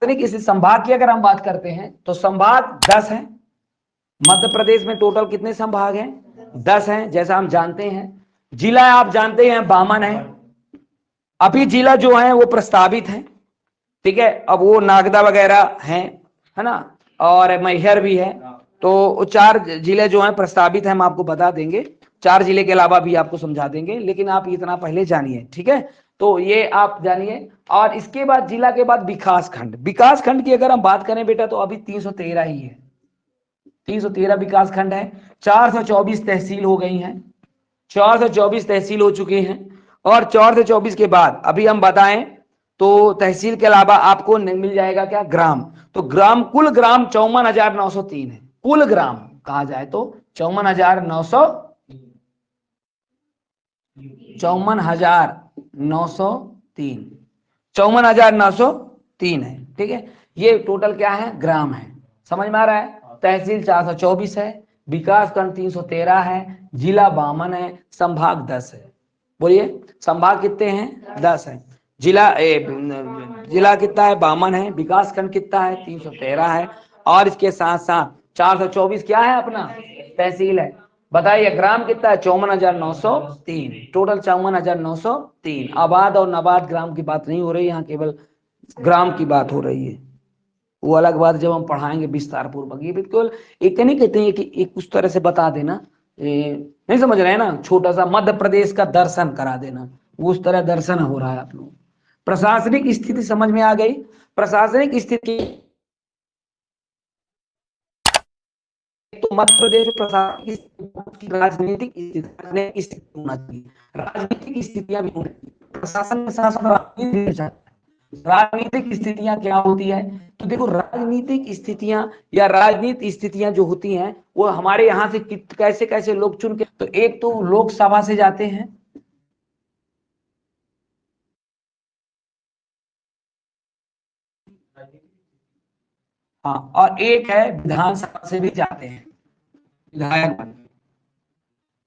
प्रशासनिक स्थिति संभाग की अगर हम बात करते हैं तो संभाग 10 है। मध्य प्रदेश में टोटल कितने संभाग हैं? 10 हैं, जैसा हम जानते हैं। जिला आप जानते हैं 52 है। अभी जिला जो है वो प्रस्तावित है, ठीक है। अब वो नागदा वगैरह है ना, और मैहर भी है। तो 4 जिले जो हैं प्रस्तावित है, हम आपको बता देंगे। 4 जिले के अलावा भी आपको समझा देंगे, लेकिन आप इतना पहले जानिए, ठीक है। तो ये आप जानिए। और इसके बाद जिला के बाद विकास खंड। विकास खंड की अगर हम बात करें बेटा तो अभी 313 ही है। 313 विकास खंड है। 424 तहसील हो गई हैं। 424 तहसील हो चुके हैं। और 424 के बाद अभी हम बताएं तो तहसील के अलावा आपको मिल जाएगा क्या? ग्राम। तो ग्राम, कुल ग्राम 54,903 है। कुल ग्राम कहा जाए तो 54,903 है, ठीक है। ये टोटल क्या है? ग्राम है। समझ में आ रहा है? तहसील 424 है, विकास खंड 313 है, जिला 52 है, संभाग 10 है। बोलिए, संभाग कितने हैं? 10 है। जिला कितना है? 52 है। विकास खंड कितना है? 313 है। और इसके साथ साथ 424 क्या है? अपना तहसील है। बताइए ग्राम कितना है? 54,903। टोटल 54,903। आबाद और नाबाद ग्राम की बात नहीं हो रही यहाँ, केवल ग्राम की बात हो रही है। वो अलग बात जब हम पढ़ाएंगे विस्तार पूर्वक। ये बिल्कुल एक नहीं कहते हैं कि एक उस तरह से बता देना, नहीं समझ रहे हैं ना, छोटा सा मध्य प्रदेश का दर्शन करा देना, वो उस तरह दर्शन हो रहा है आप लोग। प्रशासनिक स्थिति समझ में आ गई? प्रशासनिक स्थिति तो मध्य प्रदेश में प्रशासनिक राजनीतिक स्थिति होना चाहिए। राजनीतिक स्थितियां भी होनी चाहिए। प्रशासन के साथ साथ राजनीतिक स्थितियां क्या होती है? तो देखो, राजनीतिक स्थितियां या राजनीतिक स्थितियां जो होती हैं वो हमारे यहाँ से कैसे कैसे लोग चुन के, तो एक तो लोकसभा से जाते हैं, हाँ, और एक है विधानसभा से भी जाते हैं विधायक।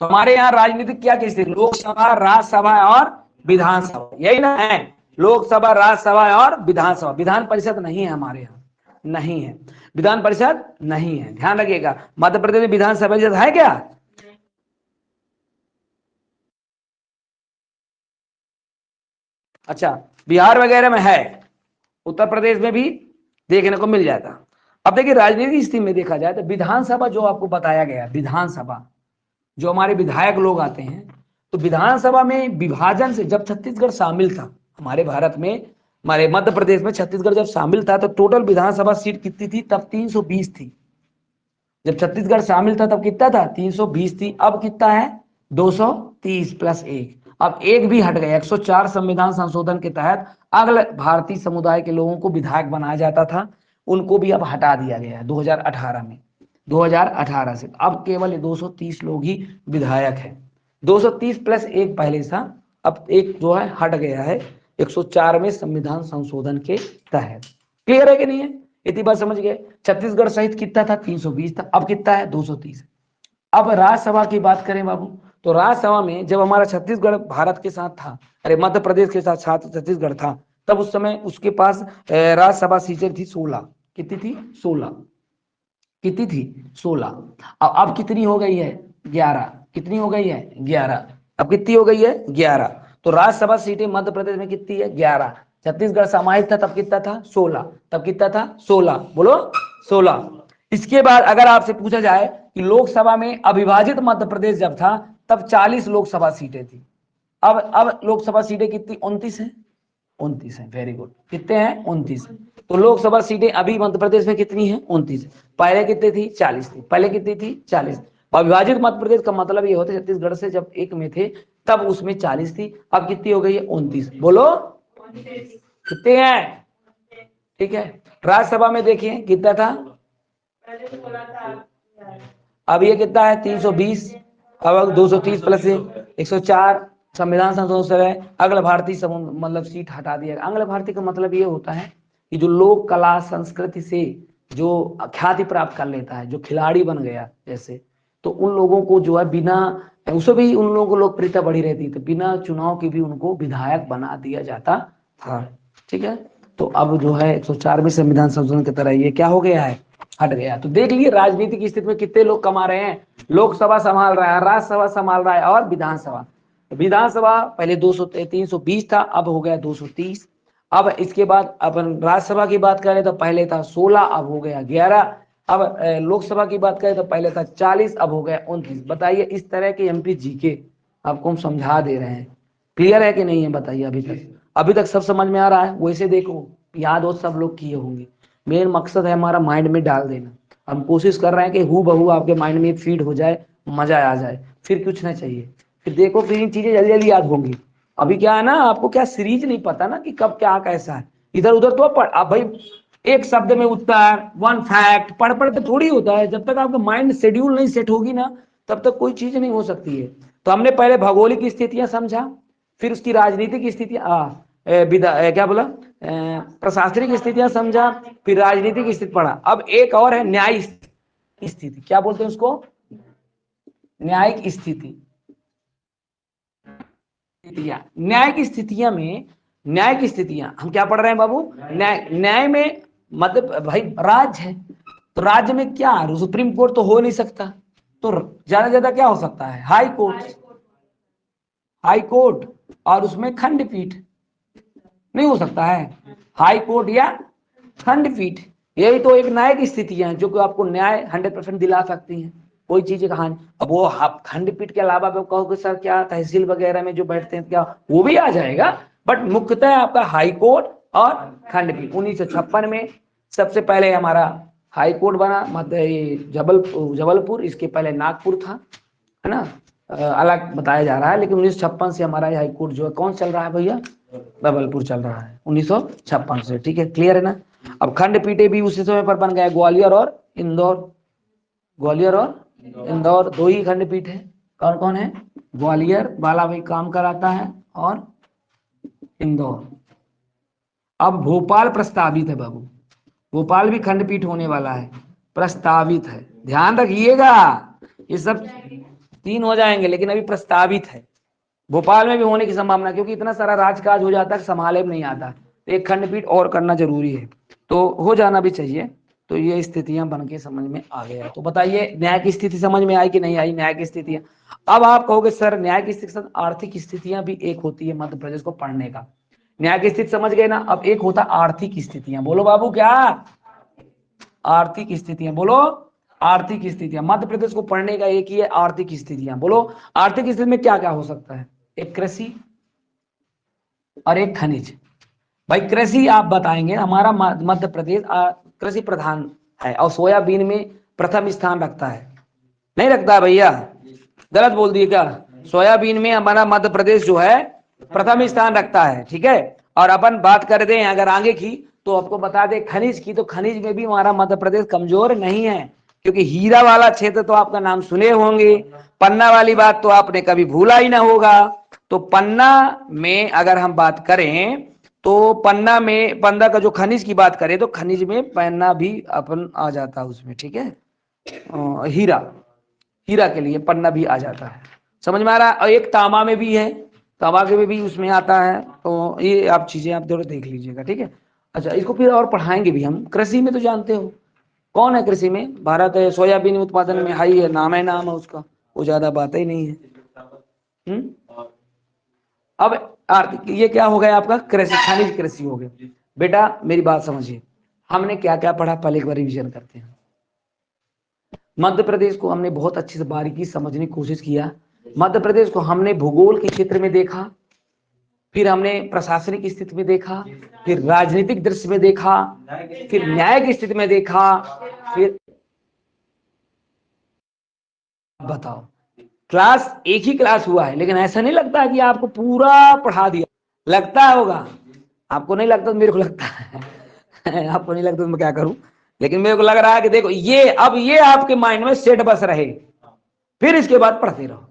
तो हमारे यहाँ राजनीतिक क्या की स्थिति? लोकसभा, राज्यसभा और विधानसभा, यही ना है? लोकसभा, राज्यसभा और विधानसभा। विधान परिषद नहीं है हमारे यहाँ, नहीं है। विधान परिषद नहीं है, ध्यान रखिएगा। मध्य प्रदेश में विधानसभा परिषद है क्या? अच्छा, बिहार वगैरह में है, उत्तर प्रदेश में भी देखने को मिल जाता। अब देखिए राजनीतिक स्थिति में देखा जाए तो विधानसभा जो आपको बताया गया, विधानसभा जो हमारे विधायक लोग आते हैं, तो विधानसभा में विभाजन से जब छत्तीसगढ़ शामिल था हमारे भारत में, हमारे मध्य प्रदेश में छत्तीसगढ़ जब शामिल था तो टोटल विधानसभा सीट कितनी थी? तब 320 थी। जब छत्तीसगढ़ शामिल था तब कितना था? 320 थी। अब कितना है? 230 प्लस 1। अब एक भी हट गया। 104 संविधान संशोधन के तहत अगले भारतीय समुदाय के लोगों को विधायक बनाया जाता था, उनको भी अब हटा दिया गया है 2018 में। 2018 से अब केवल 230 लोग ही विधायक हैं। 230 प्लस 1 पहले था, अब एक जो है हट गया है 104वें संविधान संशोधन के तहत। क्लियर है कि नहीं है? इतनी बात समझ गए? छत्तीसगढ़ सहित कितना था? 320 था। अब कितना है? 230। अब राज्यसभा की बात करें बाबू, तो राज्यसभा में जब हमारा छत्तीसगढ़ भारत के साथ था, अरे मध्य प्रदेश के साथ छत्तीसगढ़ था, तब उस समय उसके पास राज्यसभा सीटें थी 16। कितनी थी? 16। कितनी थी? 16। अब कितनी हो गई है? 11। कितनी हो गई है? 11। अब कितनी हो गई है? 11। तो राज्यसभा सीटें मध्य प्रदेश में कितनी है? 11। छत्तीसगढ़ समाहित था तब कितना था? 16। तब कितना था? 16। बोलो, 16। इसके बाद अगर आपसे पूछा जाए कि लोकसभा में अविभाजित मध्य प्रदेश जब था तब 40 लोकसभा सीटें थी। अब लोकसभा सीटें कितनी? 29 है। 29 है, वेरी गुड। कितने हैं? 29। तो लोकसभा सीटें अभी मध्य प्रदेश में कितनी है? 29। पहले कितनी थी? 40 थी। पहले कितनी थी? 40। अविभाजित मध्य प्रदेश का मतलब ये होता है छत्तीसगढ़ से जब एक में थे तब उसमें 40 थी, अब कितनी हो गई है? 29। बोलो कितने हैं? ठीक है। राज्यसभा में देखिए कितना था? अब ये कितना है? 320। अब 230 प्लस 104 संविधान संशोधन है। अगल भारतीय मतलब सीट हटा दिया। अगल भारतीय का मतलब ये होता है कि जो लोक कला संस्कृति से जो ख्याति प्राप्त कर लेता है, जो खिलाड़ी बन गया जैसे, तो उन लोगों को जो है बिना, उससे भी उन लोगों को लोकप्रियता बढ़ी रहती, तो बिना चुनाव के भी उनको विधायक बना दिया जाता था। ठीक है, तो अब जो है 104वें संविधान संशोधन की तरह ये क्या हो गया है, हट गया। तो देख लिए राजनीतिक स्थिति में कितने लोग कमा रहे हैं, लोकसभा संभाल रहा है, राज्यसभा संभाल रहा है और विधानसभा। विधानसभा पहले 320 था, अब हो गया 230। अब इसके बाद अपन राज्यसभा की बात करें तो पहले था 16, अब हो गया 11। अब लोकसभा की बात करें तो पहले था 40, अब हो गया 29। बताइए इस तरह के एमपी जीके आपको हम समझा दे रहे हैं, क्लियर है कि नहीं है बताइए। अभी तक सब समझ में आ रहा है। वैसे देखो याद हो सब लोग किए होंगे, मेन मकसद है हमारा माइंड में डाल देना। हम कोशिश कर रहे हैं कि हु बहू आपके माइंड में फीड हो जाए, मजा आ जाए, फिर कुछ ना चाहिए। फिर देखो फिर इन चीजें जल्दी जल्दी याद होंगी। अभी क्या है ना, आपको क्या सीरीज नहीं पता ना कि कब क्या कैसा है, इधर उधर तो पढ़। अब भाई एक शब्द में उत्तर, वन फैक्ट पढ़ पढ़ के थोड़ी होता है। जब तक आपका माइंड शेड्यूल नहीं सेट होगी ना, तब तक कोई चीज नहीं हो सकती है। तो हमने पहले भौगोलिक स्थितियां समझा, फिर उसकी राजनीतिक स्थितियां क्या बोला, प्रशासनिक स्थितियां समझा, फिर राजनीतिक स्थिति पढ़ा। अब एक और है न्यायिक स्थिति, क्या बोलते हैं उसको, न्यायिक स्थिति। न्यायिक स्थितियां में, न्यायिक स्थितियां हम क्या पढ़ रहे हैं बाबू, न्याय में मतलब भाई राज्य है, तो राज्य में क्या, सुप्रीम कोर्ट तो हो नहीं सकता, तो ज्यादा ज्यादा क्या हो सकता है, हाई कोर्ट। हाई कोर्ट और उसमें खंडपीठ नहीं हो सकता है, हाई कोर्ट या खंडपीठ। यही तो एक न्यायिक स्थितियां हैं जो कि आपको न्याय 100% दिला सकती हैं, कोई चीज कहानी। अब वो आप खंडपीठ के अलावा आप कहोगे सर क्या तहसील वगैरह में जो बैठते हैं क्या, वो भी आ जाएगा, बट मुख्यतः आपका हाई कोर्ट और खंडपीठ। 1956 में सबसे पहले हमारा हाई कोर्ट बना, मतलब जबलपुर, इसके पहले नागपुर था, है ना, अलग बताया जा रहा है। लेकिन 1956 से हमारा हाई कोर्ट जो है कौन चल रहा है भैया, जबलपुर चल रहा है 1956 से, ठीक है, क्लियर है ना। अब खंडपीठे भी उसी समय पर बन गए, ग्वालियर और इंदौर। ग्वालियर और इंदौर दो ही खंडपीठ है। कौन कौन है, ग्वालियर वाला भी काम कराता है और इंदौर। अब भोपाल प्रस्तावित है बाबू, भोपाल भी खंडपीठ होने वाला है, प्रस्तावित है, ध्यान रखिएगा। ये सब 3 हो जाएंगे, लेकिन अभी प्रस्तावित है। भोपाल में भी होने की संभावना, क्योंकि इतना सारा राजकाज हो जाता है संभाले में नहीं आता, तो एक खंडपीठ और करना जरूरी है, तो हो जाना भी चाहिए। तो ये स्थितियां बन के समझ में आ गया। तो बताइए न्याय की स्थिति समझ में आई कि नहीं आई, न्याय की स्थितियां। अब आप कहोगे सर न्याय की स्थिति आर्थिक स्थितियां भी एक होती है मध्य प्रदेश को पढ़ने का। न्याय की स्थिति समझ गए ना, अब एक होता आर्थिक स्थितियां। बोलो बाबू क्या, आर्थिक स्थितियां, बोलो आर्थिक स्थितियां। मध्य प्रदेश को पढ़ने का एक ही है आर्थिक स्थितियां। बोलो आर्थिक स्थिति में क्या क्या हो सकता है, एक कृषि और एक खनिज। भाई कृषि आप बताएंगे, हमारा मध्य प्रदेश कृषि प्रधान है और सोयाबीन में प्रथम स्थान रखता है, नहीं रखता है भैया, गलत बोल दिए क्या, सोयाबीन में हमारा मध्य प्रदेश जो है प्रथम स्थान रखता है, ठीक है। और अपन बात कर दें अगर आगे की, तो आपको बता दें खनिज की, तो खनिज में भी हमारा मध्य प्रदेश कमजोर नहीं है, क्योंकि हीरा वाला क्षेत्र तो आपका नाम सुने होंगे, पन्ना वाली बात तो आपने कभी भूला ही ना होगा। तो पन्ना में अगर हम बात करें, तो पन्ना का जो खनिज की बात करें, तो खनिज में पन्ना भी अपन आ जाता है उसमें, ठीक है। हीरा, हीरा के लिए पन्ना भी आ जाता है, समझ में आ रहा है। और एक तांबा में भी है, तांबा के में भी उसमें आता है। तो ये आप चीजें आप थोड़ा देख लीजिएगा, ठीक है। अच्छा इसको फिर और पढ़ाएंगे भी हम। कृषि में तो जानते हो कौन है कृषि में, भारत है, सोयाबीन उत्पादन में हाई है, नाम है उसका, वो ज्यादा बात ही नहीं है। अब आर्थिक ये क्या हो गया आपका, कृषि, खनिज कृषि हो गया। बेटा मेरी बात समझिए, हमने क्या क्या पढ़ा पहले एक बार रिविजन करते हैं। मध्य प्रदेश को हमने बहुत अच्छे से बारीकी समझने की कोशिश किया। मध्य प्रदेश को हमने भूगोल के क्षेत्र में देखा, फिर हमने प्रशासनिक स्थिति में देखा, फिर राजनीतिक दृश्य में देखा, फिर न्याय की स्थिति में देखा, फिर बताओ क्लास एक ही क्लास हुआ है, लेकिन ऐसा नहीं लगता है कि आपको पूरा पढ़ा दिया, लगता होगा आपको, नहीं लगता तो मेरे को लगता है आपको नहीं लगता तो मैं क्या करूं, लेकिन मेरे को लग रहा है कि देखो ये अब ये आपके माइंड में सेट बस रहे, फिर इसके बाद पढ़ते रहो।